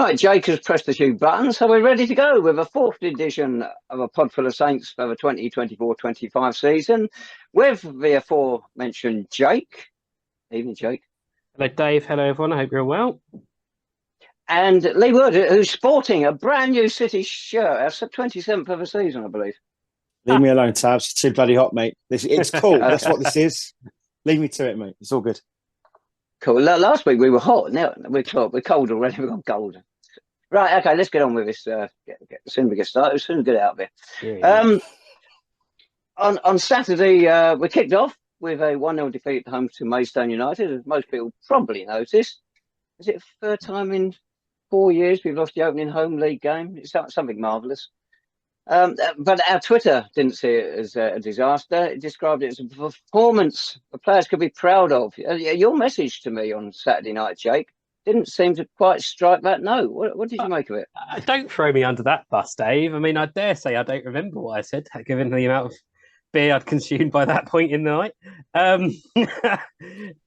Right, Jake has pressed the few buttons, so we're ready to go with a fourth edition of a Podful of Saints for the 2024-25 season with the aforementioned Jake. Evening, Jake. Hello, Dave. Hello, everyone. I hope you're well. And Lee Wood, who's sporting a brand new City shirt. That's the 27th of the season, I believe. Leave me alone, Tabs. It's too bloody hot, mate. It's cool. That's what this is. Leave me to it, mate. It's all good. Cool. Last week we were hot. Now we're cold already. We've got cold. Right. Okay. Let's get on with this. As soon as we get started, as soon as we get out of here. Yeah. On Saturday, we kicked off with a 1-0 defeat at home to Maidstone United, as most people probably noticed. Is it the third time in 4 years we've lost the opening home league game? It's something marvellous. But our Twitter didn't see it as a disaster. It described it as a performance the players could be proud of. Your message to me on Saturday night, Jake, didn't seem to quite strike that note. What did you make of it? Don't throw me under that bus, Dave. I mean, I dare say I don't remember what I said, given the amount of beer I'd consumed by that point in the night.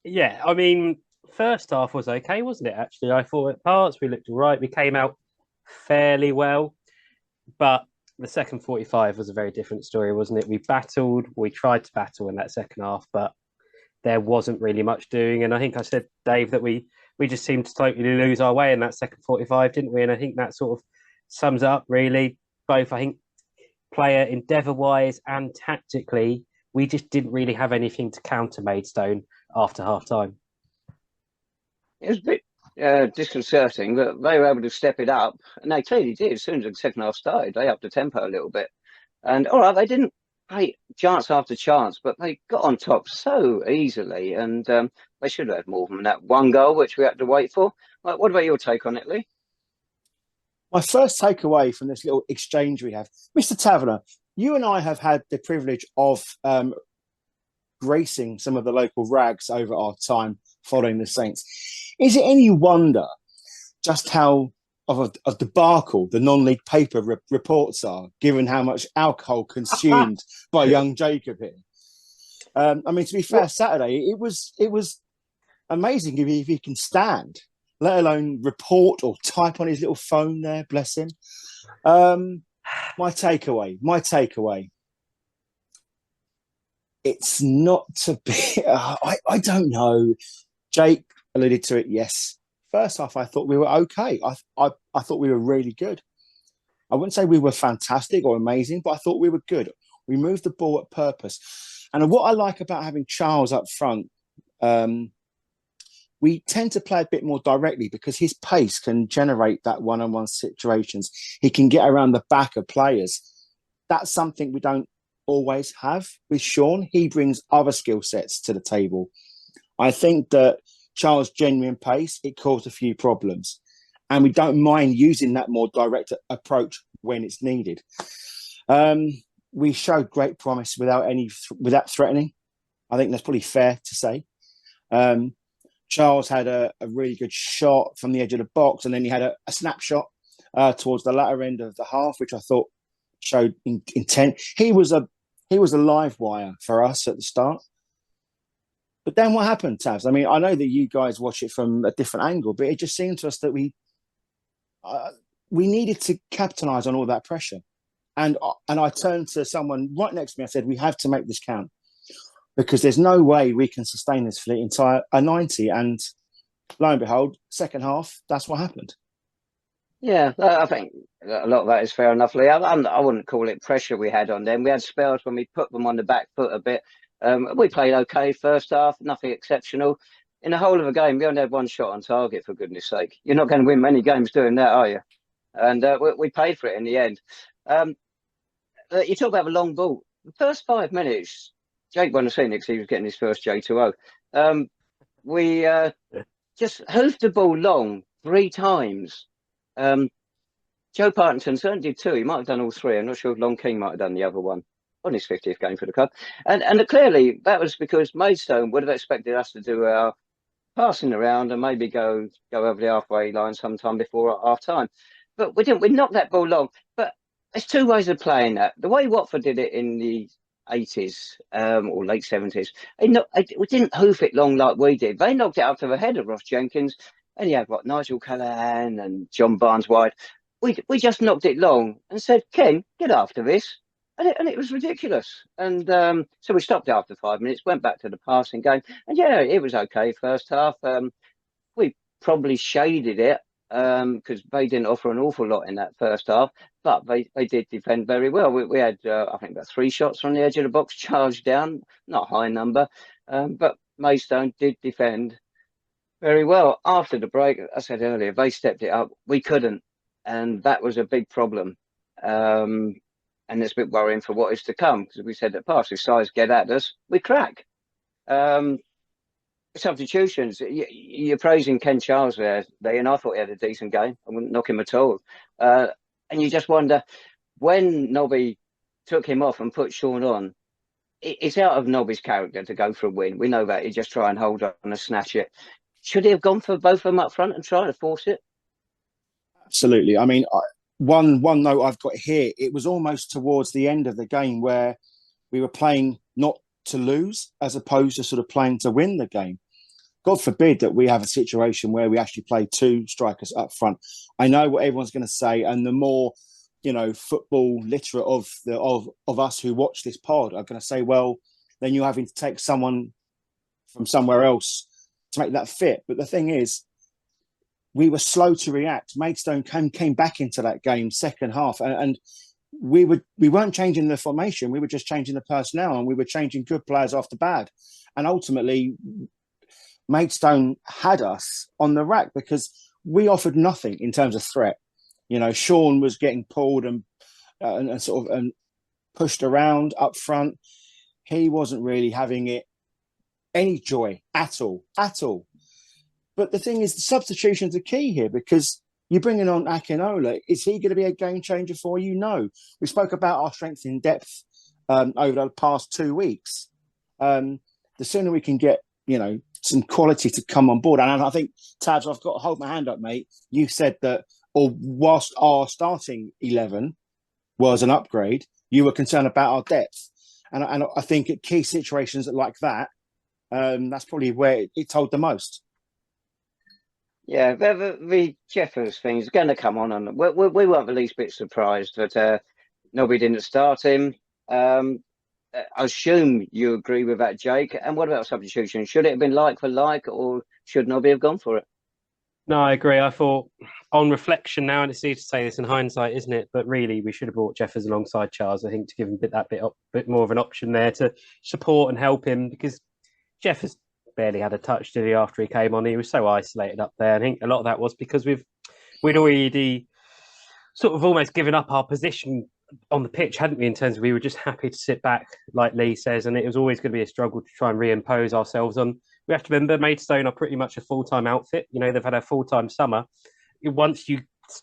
Yeah, I mean, first half was okay, wasn't it, actually? I thought at parts we looked all right. We came out fairly well. But the second 45 was a very different story, wasn't it? We tried to battle in that second half, but there wasn't really much doing. And I think I said, Dave, that we just seemed to totally lose our way in that second 45, didn't we? And I think that sort of sums up really both, I think, player endeavour-wise and tactically, we just didn't really have anything to counter Maidstone after half-time. It was a bit disconcerting, but they were able to step it up, and they clearly did. As soon as the second half started, they upped the tempo a little bit. And all right, they didn't play chance after chance, but they got on top so easily, and they should have had more than that one goal, which we had to wait for. What about your take on it, Lee? My first takeaway from this little exchange we have, Mr. Tavener, you and I have had the privilege of gracing some of the local rags over our time following the Saints. Is it any wonder just how of a debacle the non-league paper reports are, given how much alcohol consumed by young Jacob here? I mean, to be fair, Saturday it was amazing if he can stand, let alone report or type on his little phone there. Bless him. My takeaway. It's not to be. I don't know. Jake alluded to it. Yes, first half I thought we were okay. I thought we were really good. I wouldn't say we were fantastic or amazing, but I thought we were good. We moved the ball at purpose, and what I like about having Charles up front, we tend to play a bit more directly because his pace can generate that one-on-one situations. He can get around the back of players. That's something we don't always have with Shaun. He brings other skill sets to the table. I think that Charles' genuine pace, it caused a few problems. And we don't mind using that more direct approach when it's needed. We showed great promise without threatening. I think that's probably fair to say. Charles had a really good shot from the edge of the box, and then he had a snapshot towards the latter end of the half, which I thought showed intent. He was a live wire for us at the start. But then what happened, Taz? I mean, I know that you guys watch it from a different angle, but it just seemed to us that we needed to capitalise on all that pressure. And I turned to someone right next to me. I said, we have to make this count because there's no way we can sustain this for the entire 90. And lo and behold, second half, that's what happened. Yeah, I think a lot of that is fair enough, Lee. I wouldn't call it pressure we had on them. We had spells when we put them on the back foot a bit. We played okay first half, nothing exceptional. In the whole of the game, we only had one shot on target, for goodness sake. You're not going to win many games doing that, are you? And we paid for it in the end. You talk about the long ball. The first 5 minutes, Jake won the Phoenix, he was getting his first J2O. We just hoofed the ball long 3 times. Joe Partington certainly did 2. He might have done all 3. I'm not sure if Longe-King might have done the other one on his 50th game for the club. And clearly that was because Maidstone would have expected us to do our passing around and maybe go over the halfway line sometime before half time. But we didn't. We knocked that ball long. But there's 2 ways of playing that. The way Watford did it in the 80s or late 70s, we didn't hoof it long like we did. They knocked it up to the head of Ross Jenkins and you had what, Nigel Callaghan and John Barnes wide. We just knocked it long and said, Ken, get after this. And it was ridiculous. And so we stopped after 5 minutes, went back to the passing game. And yeah, it was okay first half. We probably shaded it because they didn't offer an awful lot in that first half, but they did defend very well. We had, I think, about 3 shots from the edge of the box charged down, not a high number, but Maidstone did defend very well. After the break, I said earlier, they stepped it up. We couldn't, and that was a big problem. And it's a bit worrying for what is to come, because we said that past, if sides get at us, we crack. Substitutions, you're praising Ken Charles there, and I thought he had a decent game. I wouldn't knock him at all. And you just wonder, when Nobby took him off and put Shaun on, it's out of Nobby's character to go for a win. We know that. He just try and hold on and snatch it. Should he have gone for both of them up front and try to force it? Absolutely. I mean, one note I've got here, it was almost towards the end of the game where we were playing not to lose as opposed to sort of playing to win the game. God forbid that we have a situation where we actually play 2 strikers up front. I know what everyone's going to say, and the more, football literate of us who watch this pod are going to say, well, then you're having to take someone from somewhere else to make that fit. But the thing is, we were slow to react. Maidstone came back into that game second half, and we weren't changing the formation. We were just changing the personnel, and we were changing good players after bad. And ultimately, Maidstone had us on the rack because we offered nothing in terms of threat. Shaun was getting pulled and sort of pushed around up front. He wasn't really having any joy at all. But the thing is, the substitutions are key here, because you're bringing on Akinola. Is he going to be a game changer for you? No. We spoke about our strength in depth over the past 2 weeks. The sooner we can get, some quality to come on board. And I think, Tabs, I've got to hold my hand up, mate. You said that, or whilst our starting 11 was an upgrade, you were concerned about our depth. And I think at key situations like that, that's probably where it told the most. Yeah, the Jeffers thing is going to come on, and we weren't the least bit surprised that nobody didn't start him. I assume you agree with that, Jake. And what about substitution? Should it have been like for like, or should Nobby have gone for it? No, I agree. I thought, on reflection now, and it's easy to say this in hindsight, isn't it? But really, we should have brought Jeffers alongside Charles, I think, to give him that bit more of an option there to support and help him, because Jeffers barely had a touch, did he, after he came on? He was so isolated up there. I think a lot of that was because we'd already sort of almost given up our position on the pitch, hadn't we, in terms of we were just happy to sit back, like Lee says, and it was always going to be a struggle to try and reimpose ourselves on. We have to remember, Maidstone are pretty much a full-time outfit. They've had a full-time summer. Once you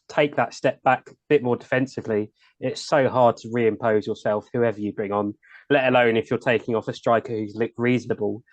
take that step back a bit more defensively, it's so hard to reimpose yourself, whoever you bring on, let alone if you're taking off a striker who's looked reasonable.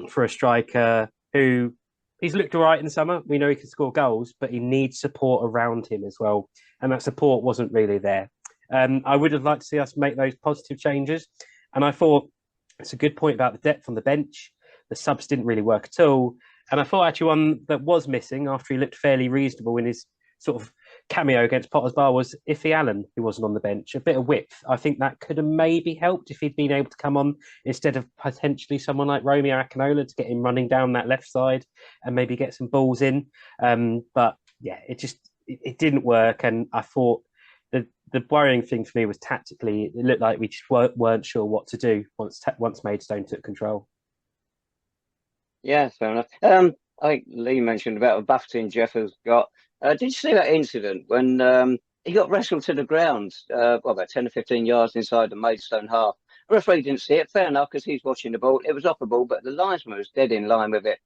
For a striker who he's looked all right in the summer. We know he can score goals, but he needs support around him as well. And that support wasn't really there. I would have liked to see us make those positive changes. And I thought it's a good point about the depth on the bench. The subs didn't really work at all. And I thought actually one that was missing after he looked fairly reasonable in his sort of cameo against Potter's Bar was Iffy Allen, who wasn't on the bench. A bit of width. I think that could have maybe helped if he'd been able to come on instead of potentially someone like Romeo Akinola to get him running down that left side and maybe get some balls in. But yeah, it didn't work. And I thought the worrying thing for me was tactically, it looked like we just weren't sure what to do once Maidstone took control. Yeah, fair enough. I think Lee mentioned about a buffeting Jeffers got. Did you see that incident when he got wrestled to the ground, about 10 or 15 yards inside the Maidstone half? The referee didn't see it, fair enough, because he's watching the ball. It was off the ball, but the linesman was dead in line with it.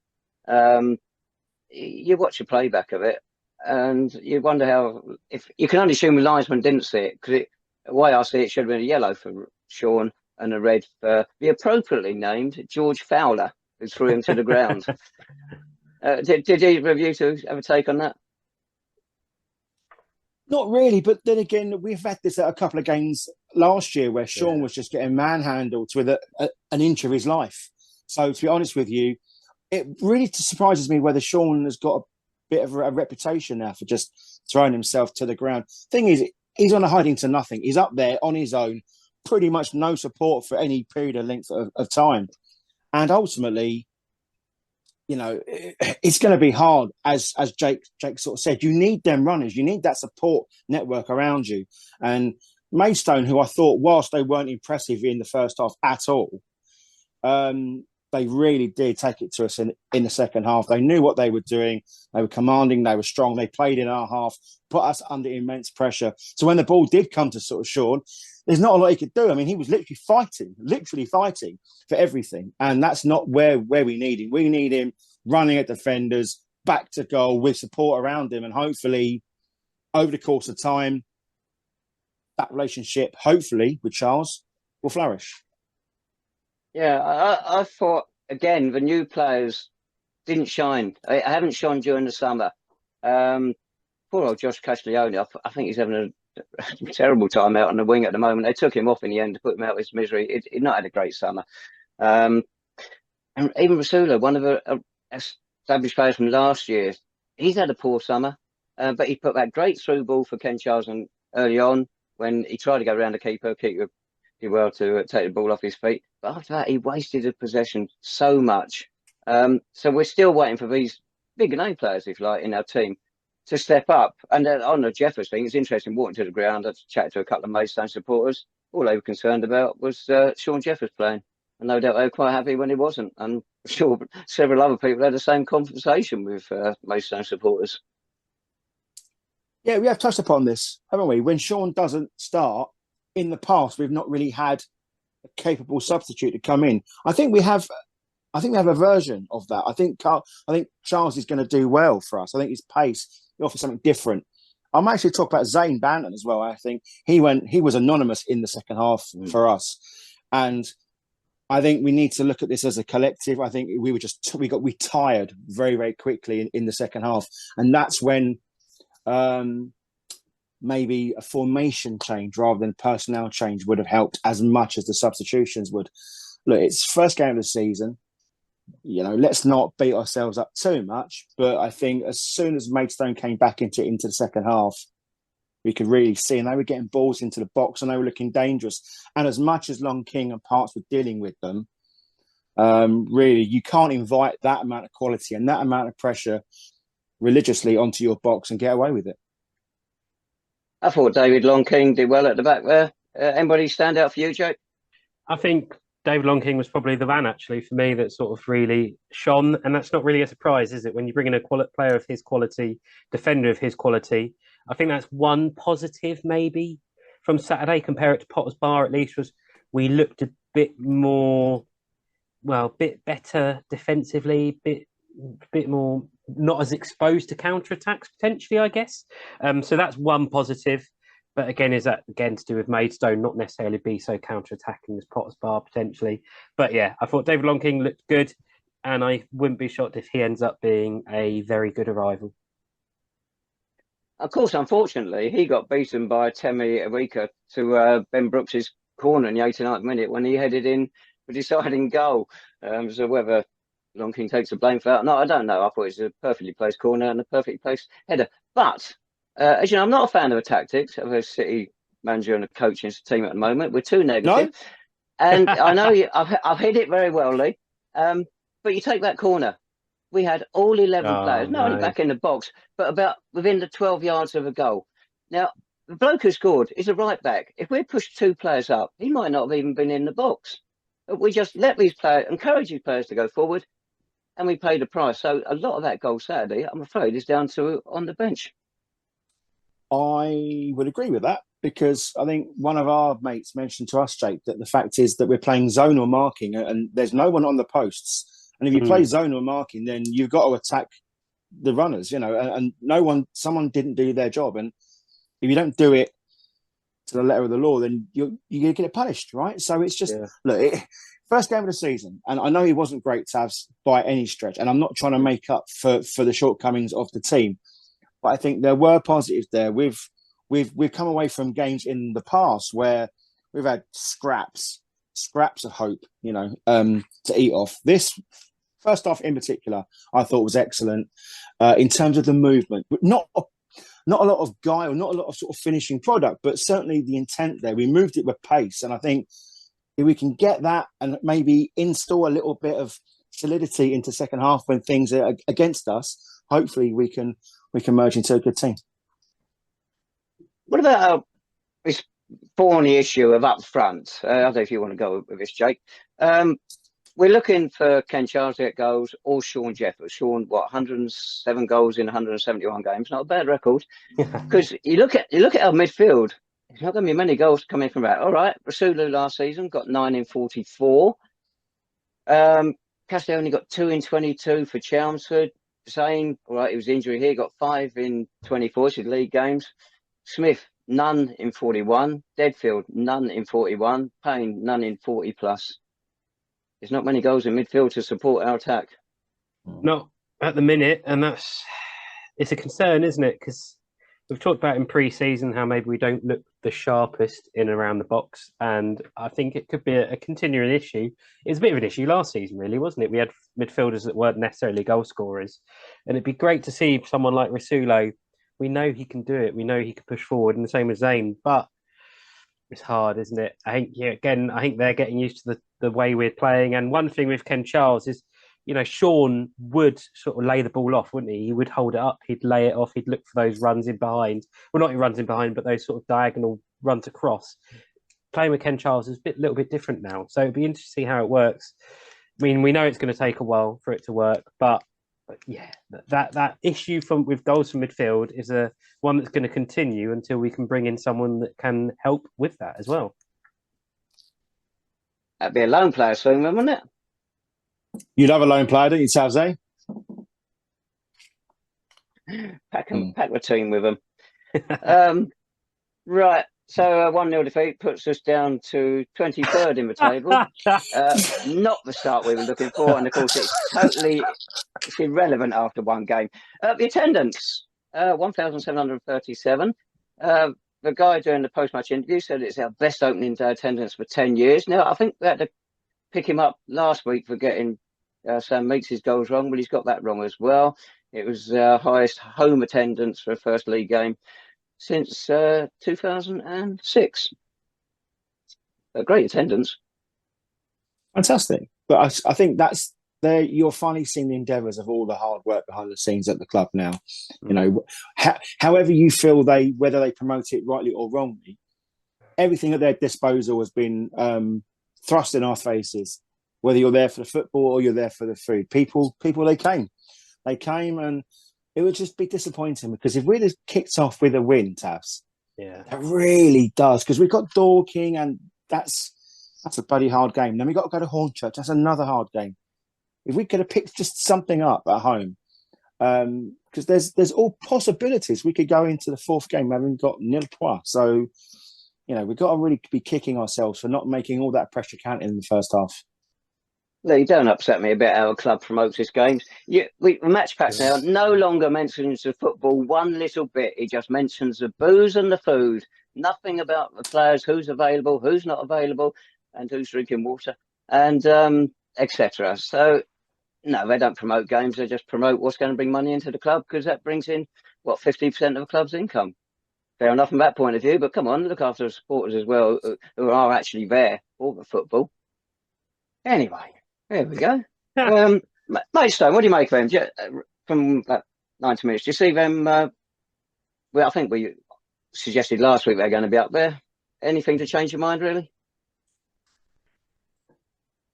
You watch a playback of it, and you wonder how, if you can only assume the linesman didn't see it, because the way I see it, should have been a yellow for Shaun and a red for the appropriately named George Fowler, who threw him to the ground. Did either of you two have a take on that? Not really, but then again, we've had this at a couple of games last year where Shaun was just getting manhandled with an inch of his life. So to be honest with you, it really surprises me whether Shaun has got bit of a reputation now for just throwing himself to the ground. Thing is, he's on a hiding to nothing. He's up there on his own, pretty much no support for any period of length of time. And ultimately, you know, it's going to be hard, as Jake sort of said. You need them runners. You need that support network around you. And Maidstone, who I thought, whilst they weren't impressive in the first half at all, they really did take it to us in the second half. They knew what they were doing. They were commanding. They were strong. They played in our half, put us under immense pressure. So when the ball did come to sort of Shaun, there's not a lot he could do. I mean, he was literally fighting for everything. And that's not where we need him. We need him running at defenders, back to goal with support around him. And hopefully, over the course of time, that relationship, hopefully, with Charles will flourish. Yeah, I thought, again, the new players didn't shine. I haven't shone during the summer. Poor old Josh Castiglione, I think he's having a terrible time out on the wing at the moment. They took him off in the end to put him out of his misery. He'd not had a great summer. And even Rasula, one of the established players from last year, he's had a poor summer. But he put that great through ball for Ken Charles early on when he tried to go around the keeper did well to take the ball off his feet. But after that, he wasted the possession so much. So we're still waiting for these big name players, if you like, in our team to step up. And on the Jeffers thing, it's interesting walking to the ground. I chatted to a couple of Maidstone supporters. All they were concerned about was Shaun Jeffers playing. And no doubt they were quite happy when he wasn't. And I'm sure several other people had the same conversation with Maidstone supporters. Yeah, we have touched upon this, haven't we? When Shaun doesn't start, in the past, we've not really had a capable substitute to come in. I think we have a version of that. I think Charles is going to do well for us. I think his pace, he offers something different. I might actually talk about Zane Banton as well. I think he was anonymous in the second half for us. And I think we need to look at this as a collective. I think we tired very, very quickly in the second half. And that's when maybe a formation change rather than personnel change would have helped as much as the substitutions would. Look, it's first game of the season. You know, let's not beat ourselves up too much. But I think as soon as Maidstone came back into the second half, we could really see, and they were getting balls into the box and they were looking dangerous. And as much as Longe-King and Parks were dealing with them, really, you can't invite that amount of quality and that amount of pressure religiously onto your box and get away with it. I thought David Longe-King did well at the back there. Anybody stand out for you, Jake? I think David Longe-King was probably the man, actually, for me, that sort of really shone. And that's not really a surprise, is it? When you bring in a player of his quality, defender of his quality, I think that's one positive, maybe, from Saturday. Compare it to Potter's Bar, at least, was we looked a bit more, bit better defensively, bit more not as exposed to counter-attacks, potentially, I guess. So that's one positive. But again, is that again to do with Maidstone not necessarily be so counter-attacking as Potter's Bar, potentially? But yeah, I thought David Longe-King looked good, and I wouldn't be shocked if he ends up being a very good arrival. Of course, unfortunately, he got beaten by Temi Eweka to Ben Brooks's corner in the 89th minute when he headed in the deciding goal. So whether Longe-King takes the blame for that, no, I don't know. I thought it was a perfectly placed corner and a perfectly placed header. But as you know, I'm not a fan of the tactics of a City manager and a coaching team at the moment. We're too negative. No? And I know I've hit it very well, Lee. But you take that corner. We had all 11 players, not only back in the box, but about within the 12 yards of a goal. Now, the bloke who scored is a right back. If we pushed two players up, he might not have even been in the box. But we just let these players, encourage these players to go forward, and we paid the price. So a lot of that goal Saturday, I'm afraid, is down to on the bench. I would agree with that, because I think one of our mates mentioned to us, Jake, that the fact is that we're playing zonal marking and there's no one on the posts. And if you play zonal marking, then you've got to attack the runners, you know, and someone didn't do their job. And if you don't do it to the letter of the law, then you're going to get punished, right? So it's just, look, first game of the season, and I know he wasn't great, Tavs, by any stretch, and I'm not trying to make up for the shortcomings of the team, but I think there were positives there. We've come away from games in the past where we've had scraps of hope, you know, to eat off. This First half in particular, I thought was excellent in terms of the movement. But not a lot of guile, not a lot of sort of finishing product, but certainly the intent there. We moved it with pace. And I think if we can get that and maybe install a little bit of solidity into second half when things are against us, hopefully we can merge into a good team. What about this thorny issue of up front? I don't know if you want to go with this, Jake. We're looking for Ken Charles to get goals or Shaun Jeffers. Shaun, 107 goals in 171 games? Not a bad record. Because you look at our midfield, there's not going to be many goals coming from that. All right, Rasulu last season got 9 in 44. Castiglione got 2 in 22 for Chelmsford. Same, all right, he was injured here, got 5 in 24, so league games. Smith, none in 41. Deadfield, none in 41. Payne, none in 40 plus. There's not many goals in midfield to support our attack. Not at the minute, and it's a concern, isn't it? Because we've talked about in pre-season how maybe we don't look the sharpest in around the box, and I think it could be a continuing issue. It was a bit of an issue last season, really, wasn't it? We had midfielders that weren't necessarily goal scorers, and it'd be great to see someone like Rasulo. We know he can do it. We know he can push forward, and the same as Zane, but it's hard, isn't it? I think I think they're getting used to the way we're playing. And one thing with Ken Charles is, Shaun would sort of lay the ball off, wouldn't he? He would hold it up, he'd lay it off, he'd look for those runs in behind. Well, not runs in behind, but those sort of diagonal runs across. Playing with Ken Charles is a little bit different now. So it'd be interesting to see how it works. I mean, we know it's going to take a while for it to work, but yeah, that issue with goals from midfield is one that's going to continue until we can bring in someone that can help with that as well. That'd be a lone player soon, wouldn't it? You'd have a lone player, don't you, Tavs? Pack the team with them. Right. So 1-0 defeat puts us down to 23rd in the table. Not the start we were looking for, and of course it's irrelevant after one game. The attendance, 1,737. The guy doing the post-match interview said it's our best opening day attendance for 10 years. Now, I think we had to pick him up last week for getting Sam Meeks' goals wrong, but he's got that wrong as well. It was our highest home attendance for a first league game since 2006. A great attendance. Fantastic. But I think that's there. You're finally seeing the endeavours of all the hard work behind the scenes at the club now. However you feel whether they promote it rightly or wrongly, everything at their disposal has been thrust in our faces. Whether you're there for the football or you're there for the food, people, they came, and it would just be disappointing because if we'd have kicked off with a win, Tavs, that really does, because we've got Dorking, and that's a bloody hard game. Then we got to go to Hornchurch. That's another hard game. If we could have picked just something up at home, because there's all possibilities. We could go into the fourth game having got nil points. So, we've got to really be kicking ourselves for not making all that pressure count in the first half. Lee, don't upset me about how a club promotes his games. Match Packs now no longer mentions the football one little bit. He just mentions the booze and the food. Nothing about the players, who's available, who's not available, and who's drinking water, and etc. So, no, they don't promote games. They just promote what's going to bring money into the club, because that brings in, 50% of the club's income. Fair enough from that point of view, but come on, look after the supporters as well, who are actually there for the football. Anyway. There we go. Maidstone, what do you make of them? From 90 minutes, do you see them? I think we suggested last week they're going to be up there. Anything to change your mind, really?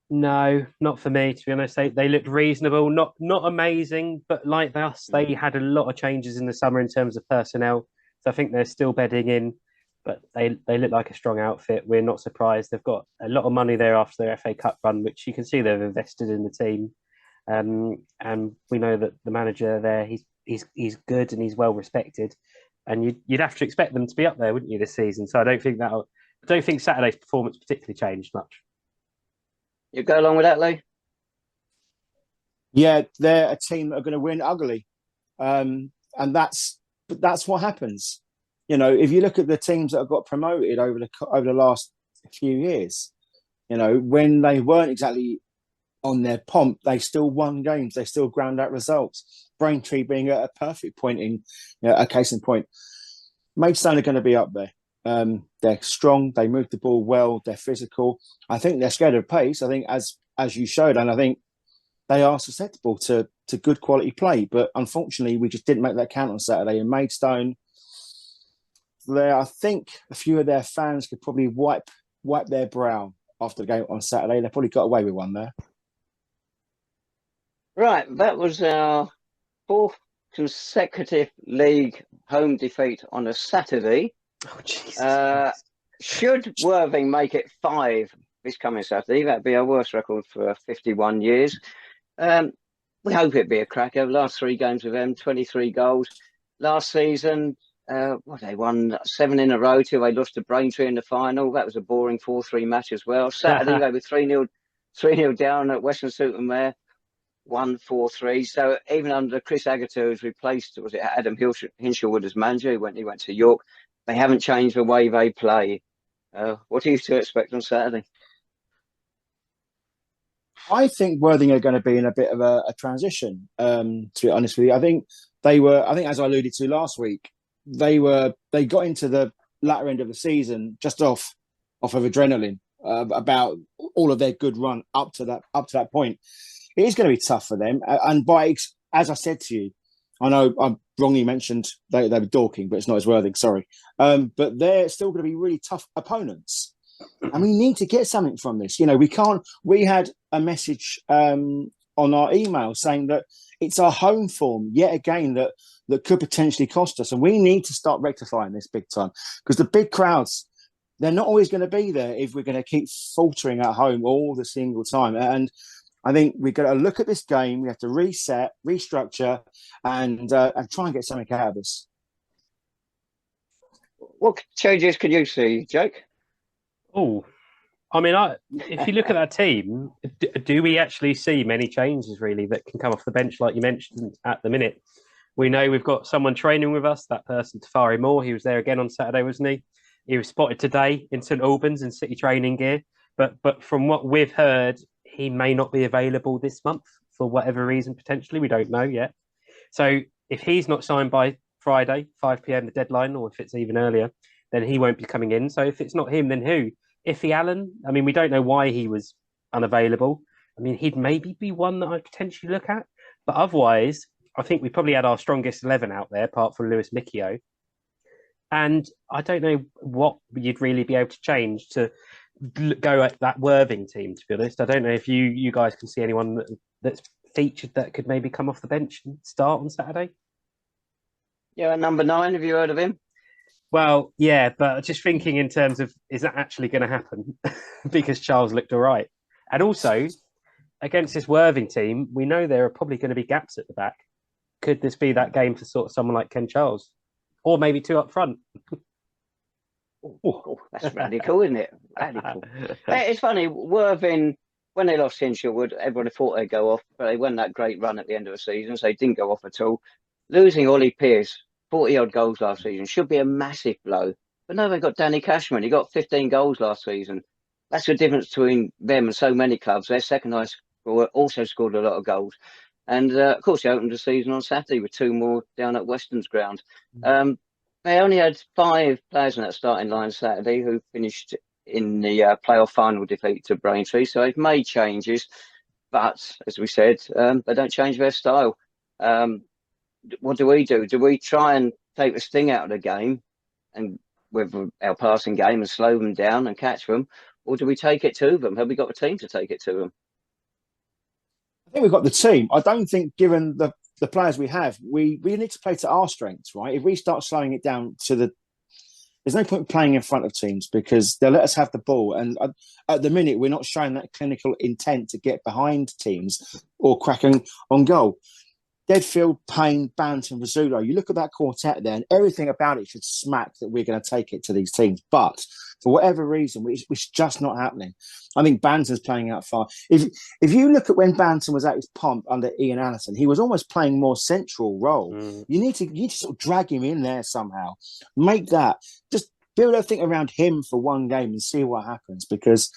No, not for me, to be honest. They looked reasonable, not amazing, but like us, they had a lot of changes in the summer in terms of personnel. So I think they're still bedding in. But they look like a strong outfit. We're not surprised. They've got a lot of money there after their FA Cup run, which you can see they've invested in the team. And we know that the manager there, he's good and he's well respected. And you'd have to expect them to be up there, wouldn't you, this season? So I don't think Saturday's performance particularly changed much. You go along with that, Lee? Yeah, they're a team that are going to win ugly, and that's what happens. If you look at the teams that have got promoted over the last few years, when they weren't exactly on their pomp, they still won games. They still ground out results. Braintree being a perfect point a case in point. Maidstone are going to be up there. They're strong. They move the ball well. They're physical. I think they're scared of pace. I think as you showed, and I think they are susceptible to good quality play. But unfortunately, we just didn't make that count on Saturday. In Maidstone, I think a few of their fans could probably wipe their brow after the game on Saturday. They probably got away with one there. Right, that was our fourth consecutive league home defeat on a Saturday. Oh, Jesus. Should Worthing make it 5 this coming Saturday, that'd be our worst record for 51 years. We hope it'd be a cracker. Last 3 games with them, 23 goals. Last season, they won 7 in a row till they lost to Braintree in the final. That was a boring 4-3 match as well. Saturday, they were 3-0 down at Weston-Sutton-Mare. 1-4-3. So even under Chris Agatur, who's replaced, was it Adam Hinshelwood as manager? He went to York. They haven't changed the way they play. What are you to expect on Saturday? I think Worthing are going to be in a bit of a transition. To be honest with you, I think as I alluded to last week, they got into the latter end of the season just off of adrenaline about all of their good run up to that point. It is going to be tough for them. And as I said to you, I know I wrongly mentioned they were Dorking, but it's not as Worthing, sorry. But they're still going to be really tough opponents. And we need to get something from this. We had a message on our email saying that it's our home form, yet again, that could potentially cost us. And we need to start rectifying this big time. Because the big crowds, they're not always going to be there if we're going to keep faltering at home all the single time. And I think we've got to look at this game. We have to reset, restructure, and try and get something out of this. What changes can you see, Jake? Oh, I mean, if you look at that team, do we actually see many changes really that can come off the bench, like you mentioned at the minute? We know we've got someone training with us. That person, Tafari Moore, he was there again on Saturday, wasn't he? He was spotted today in St Albans in City training gear. But from what we've heard, he may not be available this month for whatever reason, potentially. We don't know yet. So if he's not signed by Friday, 5 p.m, the deadline, or if it's even earlier, then he won't be coming in. So if it's not him, then who? Iffy Allen? I mean, we don't know why he was unavailable. I mean, he'd maybe be one that I'd potentially look at. But otherwise, I think we probably had our strongest 11 out there, apart from Lewis Mikio. And I don't know what you'd really be able to change to go at that Worthing team, to be honest. I don't know if you guys can see anyone that's featured that could maybe come off the bench and start on Saturday. Yeah, number 9, have you heard of him? Well, yeah, but just thinking in terms of, is that actually going to happen? Because Charles looked all right. And also, against this Worthing team, we know there are probably going to be gaps at the back. Could this be that game for sort of someone like Ken Charles? Or maybe 2 up front? Oh, that's radical, isn't it? Radical. It's funny, Worthing, when they lost Hinshelwood, everybody thought they'd go off, but they went that great run at the end of the season, so they didn't go off at all. Losing Ollie Pearce, 40-odd goals last season, should be a massive blow. But no, they got Danny Cashman. He got 15 goals last season. That's the difference between them and so many clubs. Their second highest scorer also scored a lot of goals. And, of course, they opened the season on Saturday with 2 more down at Weston's ground. They only had 5 players in that starting line Saturday who finished in the playoff final defeat to Braintree. So they've made changes. But, as we said, they don't change their style. What do? Do we try and take the sting out of the game and with our passing game and slow them down and catch them? Or do we take it to them? Have we got a team to take it to them? I think we've got the team. I don't think, given the players we have, we need to play to our strengths, right? If we start slowing it down to there's no point playing in front of teams because they'll let us have the ball. And at the minute, we're not showing that clinical intent to get behind teams or cracking on goal. Deadfield, Payne, Banton, Rizzulo. You look at that quartet there, and everything about it should smack that we're going to take it to these teams. But for whatever reason, it's just not happening. I think Banton's playing out far. If you look at when Banton was at his pomp under Ian Allison, he was almost playing more central role. You need to sort of drag him in there somehow. Make that just build everything around him for one game and see what happens because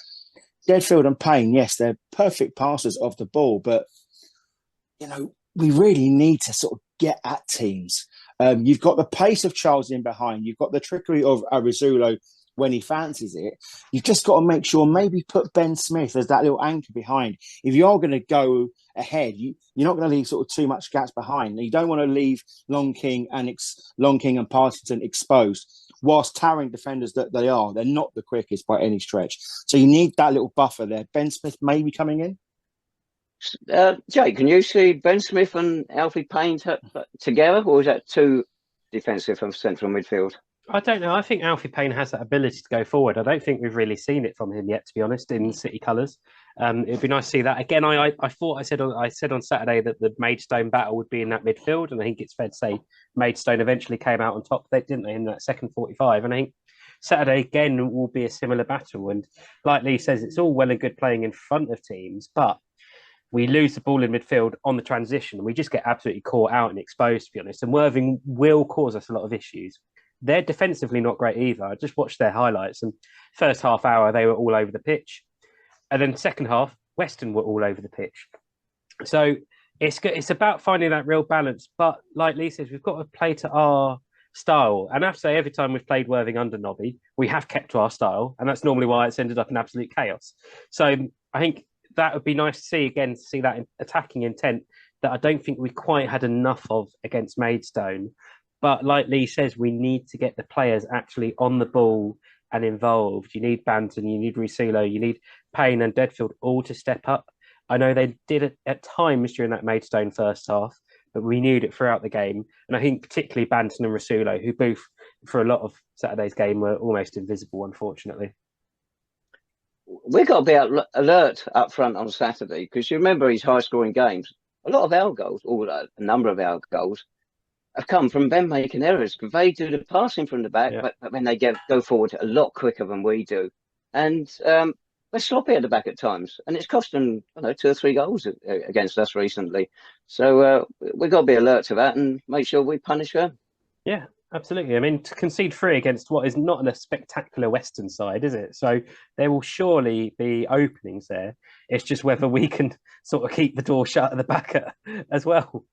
Deadfield and Payne, yes, they're perfect passers of the ball, but we really need to sort of get at teams. You've got the pace of Charles in behind. You've got the trickery of Arizulo when he fancies it. You've just got to make sure, maybe put Ben Smith as that little anchor behind. If you are going to go ahead, you're not going to leave sort of too much gaps behind. You don't want to leave Longe-King and Partington exposed. Whilst towering defenders that they are, they're not the quickest by any stretch. So you need that little buffer there. Ben Smith maybe coming in. Jake, can you see Ben Smith and Alfie Payne together, or is that too defensive from central midfield? I don't know. I think Alfie Payne has that ability to go forward. I don't think we've really seen it from him yet, to be honest, in City colours. It'd be nice to see that again. I said on Saturday that the Maidstone battle would be in that midfield, and I think it's fair to say Maidstone eventually came out on top, didn't they, in that second 45? And I think Saturday again will be a similar battle. And like Lee says, it's all well and good playing in front of teams, but we lose the ball in midfield on the transition, and we just get absolutely caught out and exposed, to be honest. And Worthing will cause us a lot of issues. They're defensively not great either. I just watched their highlights, and first half hour they were all over the pitch, and then second half Weston were all over the pitch. So it's about finding that real balance. But like Lee says, we've got to play to our style. And I have to say, every time we've played Worthing under Nobby, we have kept to our style, and that's normally why it's ended up in absolute chaos. So I think that would be nice to see again, to see that attacking intent that I don't think we quite had enough of against Maidstone. But like Lee says, we need to get the players actually on the ball and involved. You need Banton, you need Rusilo, you need Payne and Deadfield all to step up. I know they did it at times during that Maidstone first half, but we needed it throughout the game. And I think particularly Banton and Rusilo, who both for a lot of Saturday's game were almost invisible, unfortunately. We've got to be alert up front on Saturday, because you remember his high-scoring games. A lot of our goals, or a number of our goals, have come from them making errors, because they do the passing from the back, but when they go forward a lot quicker than we do. And we're sloppy at the back at times, and it's cost them 2 or 3 goals against us recently. So we've got to be alert to that and make sure we punish them. Yeah, absolutely. I mean, to concede 3 against what is not a spectacular Western side, is it? So there will surely be openings there. It's just whether we can sort of keep the door shut at the back as well.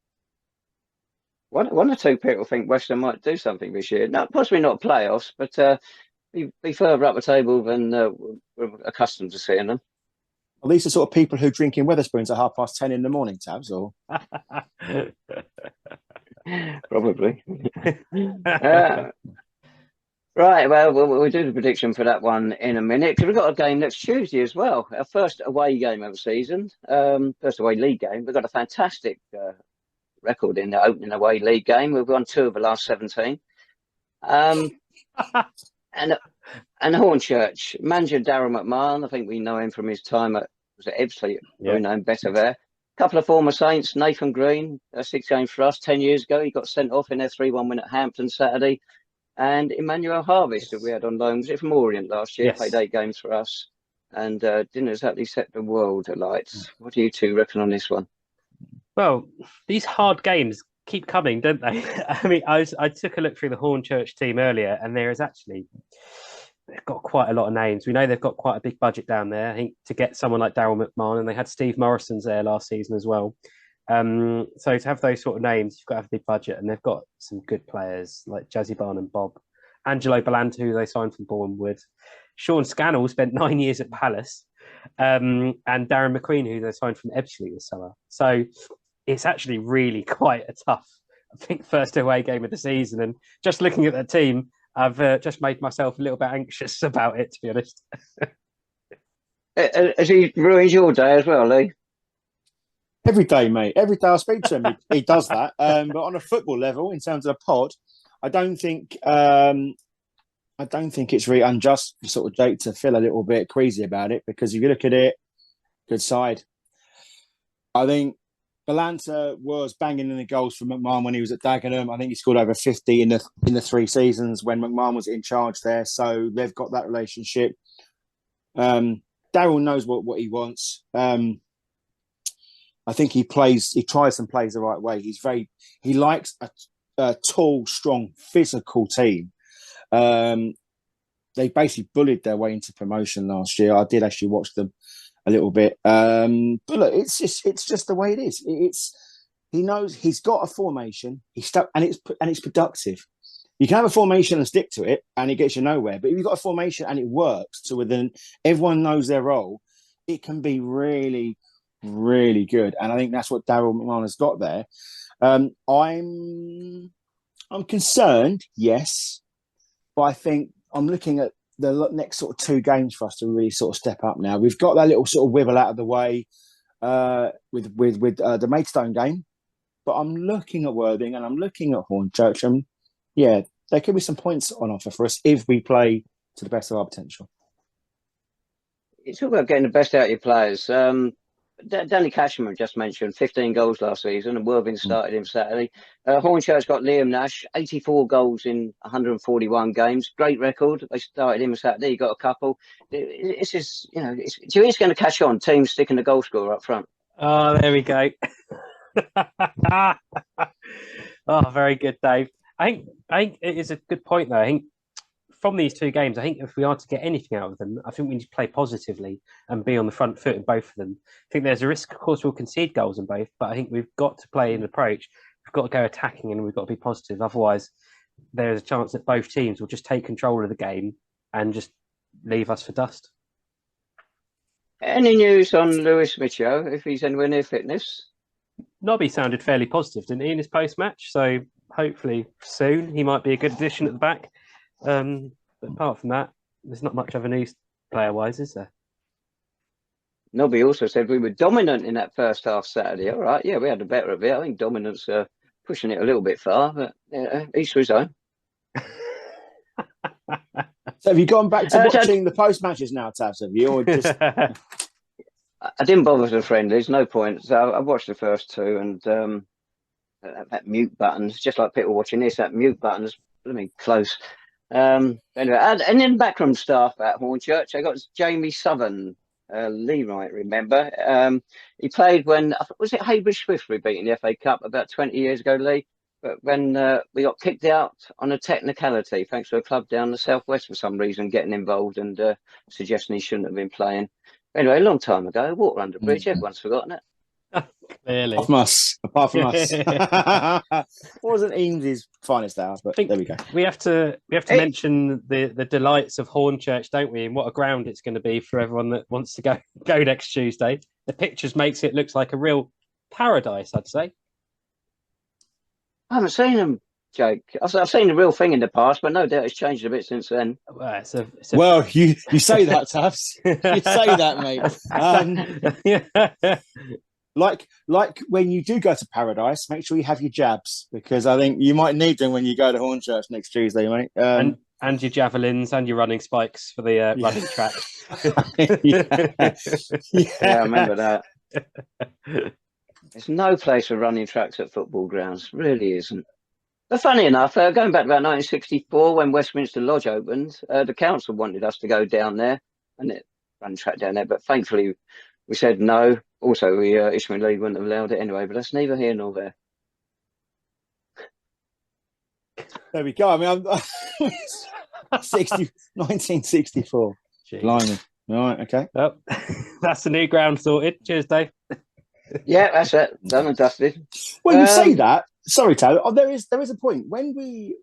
One or two people think Western might do something this year. No, possibly not playoffs, but be further up the table than we're accustomed to seeing them. Are these the sort of people who drink in Wetherspoons at 10:30 in the morning, Tabs? Or probably. Right, well, we'll do the prediction for that one in a minute, because we've got a game next Tuesday as well. Our first away game of the season, first away league game. We've got a fantastic record in the opening away league game. We've won 2 of the last 17. And Hornchurch, manager Darryl McMahon, I think we know him from his time at Ebbsfleet. We know him better there. A couple of former Saints, Nathan Green, 6 games for us 10 years ago. He got sent off in their 3-1 win at Hampton Saturday. And Emmanuel Harvest, that we had on loan, was it from Orient last year? Yes. Played 8 games for us and didn't exactly set the world alight. What do you two reckon on this one? Well, these hard games keep coming, don't they? I mean, I took a look through the Hornchurch team earlier, and there is actually, they've got quite a lot of names. We know they've got quite a big budget down there. I think to get someone like Darryl McMahon, and they had Steve Morrison's there last season as well. So to have those sort of names, you've got to have a big budget, and they've got some good players like Jazzy Barn and Bob. Angelo Balanta, who they signed from Bournemouth. Sean Scannell spent 9 years at Palace. And Darren McQueen, who they signed from Ebbsfleet this summer. So it's actually really quite a tough, I think, first away game of the season. And just looking at that team, I've just made myself a little bit anxious about it, to be honest. Has he ruined your day as well, Lee? Every day, mate. Every day I speak to him, he does that. But on a football level, in terms of the pod, I don't think it's really unjust for sort of Jake to feel a little bit queasy about it, because if you look at it, good side. I think Balanta was banging in the goals for McMahon when he was at Dagenham. I think he scored over 50 in the 3 seasons when McMahon was in charge there. So they've got that relationship. Darryl knows what he wants. I think he tries and plays the right way. He likes a tall, strong, physical team. they basically bullied their way into promotion last year. I did actually watch them a little bit, but look, it's just the way it is. He knows he's got a formation. He's stuck, and it's productive. You can have a formation and stick to it, and it gets you nowhere. But if you've got a formation and it works to within, everyone knows their role, it can be really, really good. And I think that's what Daryl McMahon has got there. I'm concerned, yes, but I think I'm looking at the next sort of 2 games for us to really sort of step up now. We've got that little sort of wibble out of the way with the Maidstone game, but I'm looking at Worthing and I'm looking at Hornchurch, and yeah, there could be some points on offer for us if we play to the best of our potential. It's all about getting the best out of your players. Danny Cashman just mentioned 15 goals last season, and Worthing started him Saturday. Hornchurch got Liam Nash, 84 goals in 141 games. Great record. They started him Saturday. He got a couple. It's just, do you think it's going to catch on? Teams sticking the goal scorer up front. Oh, there we go. Oh, very good, Dave. I think it is a good point, though. I think from these 2 games, I think if we are to get anything out of them, I think we need to play positively and be on the front foot in both of them. I think there's a risk, of course, we'll concede goals in both, but I think we've got to play an approach. We've got to go attacking and we've got to be positive. Otherwise, there's a chance that both teams will just take control of the game and just leave us for dust. Any news on Lewis Mitchell, if he's anywhere near fitness? Nobby sounded fairly positive, didn't he, in his post-match? So hopefully soon he might be a good addition at the back. But apart from that, there's not much of a news player-wise, is there? Nobby also said we were dominant in that first half Saturday. All right, yeah, we had the better of it. I think dominance pushing it a little bit far, but each to his own. So have you gone back to watching the post-matches now, Tabs? Have you? Or just... I didn't bother with the friendlies, no point. So I watched the first 2, and that mute button's just like people watching this. That mute button's close. Anyway, and then backroom staff at Hornchurch, I got Jamie Southern, Lee might remember. He played when, was it Haybridge Swift we beat in the FA Cup about 20 years ago, Lee? But when we got kicked out on a technicality, thanks to a club down the southwest for some reason getting involved and suggesting he shouldn't have been playing. Anyway, a long time ago, water under the bridge, everyone's forgotten it. Clearly. Apart from us. Wasn't Eames's finest hour, but there we go. We have to mention the delights of Hornchurch, don't we? And what a ground it's going to be for everyone that wants to go next Tuesday. The pictures makes it look like a real paradise, I'd say. I haven't seen them, Jake. I've seen the real thing in the past, but no doubt it's changed a bit since then. Well, you say that, Tabs. You say that, mate. Like when you do go to Paradise, make sure you have your jabs, because I think you might need them when you go to Hornchurch next Tuesday, mate. And your javelins and your running spikes for the running track. Yeah, I remember that. There's no place for running tracks at football grounds, really isn't. But funny enough, going back to about 1964, when Westminster Lodge opened, the council wanted us to go down there and run track down there, but thankfully we said no. Also, Ishmael League wouldn't have allowed it anyway, but that's neither here nor there. There we go. I mean, 1964. Jeez. Blimey. All right, okay. Oh, that's the new ground sorted. Cheers, Dave. Yeah, that's it. Done and dusted. Well, you say that. Sorry, Tyler. Oh, there is a point. When the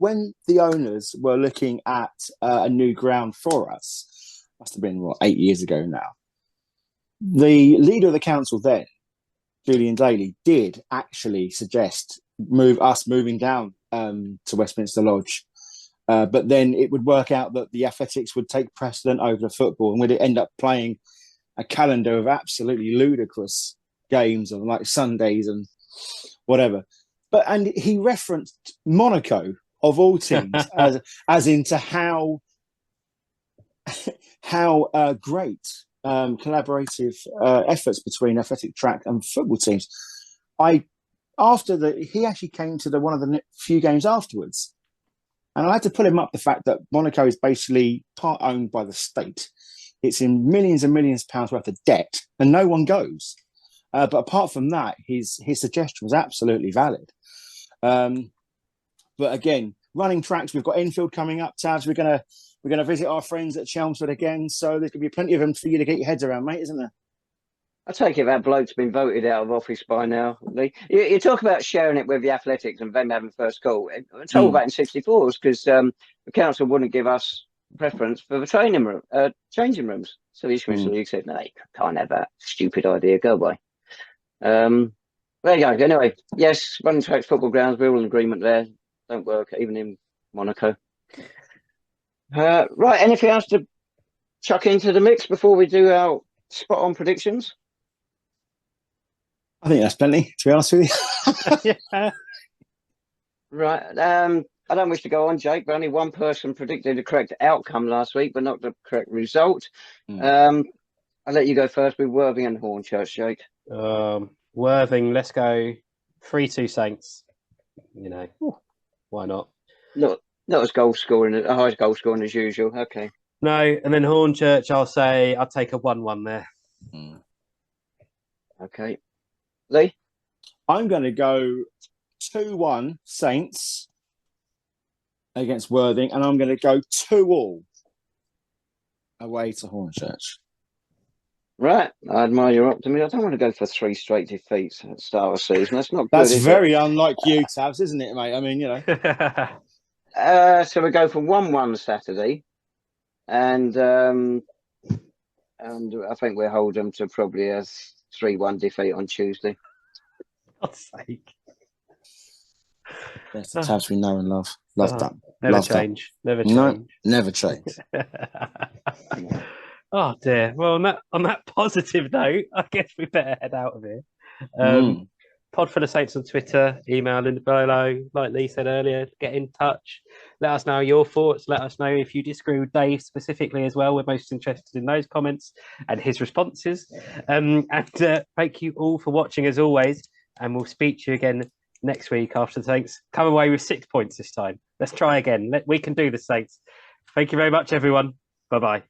owners were looking at a new ground for us, must have been 8 years ago now. The leader of the council then, Julian Daly, did actually suggest moving down to Westminster Lodge, but then it would work out that the athletics would take precedent over the football, and we'd end up playing a calendar of absolutely ludicrous games on like Sundays and whatever. And he referenced Monaco of all teams as into how great collaborative efforts between athletic track and football teams. He actually came to one of the few games afterwards, and I had to pull him up the fact that Monaco is basically part owned by the state. It's in millions and millions of pounds worth of debt, and no one goes. But apart from that, his suggestion was absolutely valid. But again, running tracks, we've got Enfield coming up, Tabs. We're going to We're going to visit our friends at Chelmsford again, so there's going to be plenty of them for you to get your heads around, mate, isn't there? I take it that bloke's been voted out of office by now. You talk about sharing it with the athletics and them having first call. It's all about in 64s because the council wouldn't give us preference for the changing rooms. So the Ishmael League said, no, you can't have that stupid idea. Go away. There you go. Anyway, yes, running tracks, football grounds, we're all in agreement there. Don't work, even in Monaco. Right, anything else to chuck into the mix before we do our spot-on predictions? I think that's plenty, to be honest with you. Yeah. Right. I don't wish to go on, Jake, but only one person predicted the correct outcome last week, but not the correct result. I'll let you go first with Worthing and Hornchurch, Jake. Worthing, let's go 3-2 Saints. You know, why not? Not as goal scoring, a high goal scoring as usual. Okay. No, and then Hornchurch, I'll take a 1-1 there. Okay. Lee? I'm going to go 2-1 Saints against Worthing, and I'm going to go 2-2 away to Hornchurch. Right. I admire your optimism. I don't want to go for 3 straight defeats at the start of the season. That's not good. That's very unlike you, Tabs, isn't it, mate? I mean, you know. So we go for 1-1 Saturday, and I think we'll hold them to probably a 3-1 defeat on Tuesday. God's sake. That's the Tabs we know and love. Love that. Never love change. That. Never change. No, never change. Oh dear. Well, on that positive note, I guess we better head out of here. Pod for the Saints on Twitter, email in below. Like Lee said earlier, get in touch. Let us know your thoughts. Let us know if you disagree with Dave specifically as well. We're most interested in those comments and his responses. And thank you all for watching as always. And we'll speak to you again next week after the Saints come away with 6 points this time. Let's try again. We can do this, Saints. Thank you very much, everyone. Bye-bye.